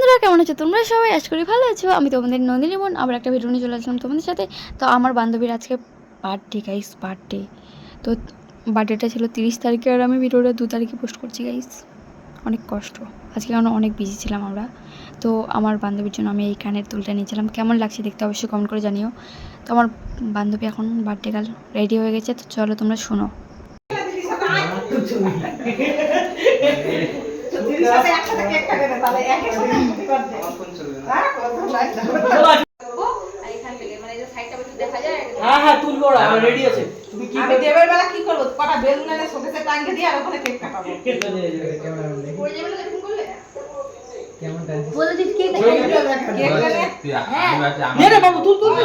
বন্ধুরা কেমন আছো তোমরা সবাই? আশা করি ভালো আছো। আমি তোমাদের নন্দিনী বোন আবার একটা ভিডিও নিয়ে চলে আসলাম তোমাদের সাথে। তো আমার বান্ধবীর আজকে বার্থডে গাইস, বার্থডে। তো বার্থডেটা ছিল 30 তারিখে আর আমি ভিডিওটা 2 তারিখে পোস্ট করছি গাইস। অনেক কষ্ট আজকে, কারণ অনেক বিজি ছিলাম আমরা। তো আমার বান্ধবীর জন্য আমি এই কানের দুলটা নিয়েছিলাম, কেমন লাগছে দেখতে অবশ্যই কমেন্ট করে জানিও। তো আমার বান্ধবী এখন বার্থডে গার্ল রেডি হয়ে গেছে, তো চলো তোমরা শোনো। হ্যাঁ তুলবো, রেডি আছে। আমি দেবের বেলা কি করবো? কটা বেলুন এনে শোকেসে টাঙ্গে দিয়ে আর ওখানে কেক কাটাবো। বলে দিস কেক নে রে বাবু, তুল তুল।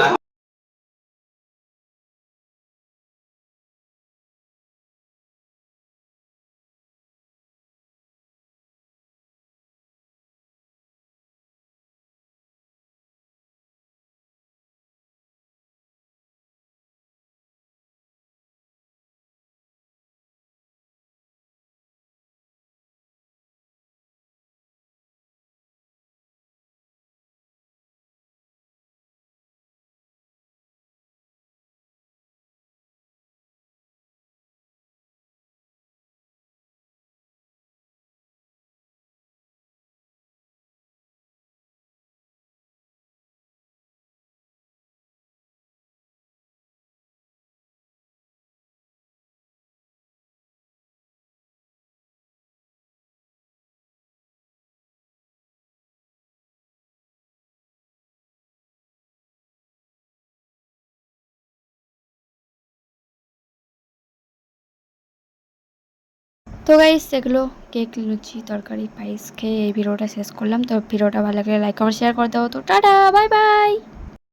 তো গাইস এগুলো কেক, লুচি, তরকারি, পায়েস খেয়ে এই ভিডিওটা শেষ করলাম। তো ভিডিওটা ভালো লাগলে লাইক কমেন্ট শেয়ার করে দাও। তো টাটা, বাই বাই।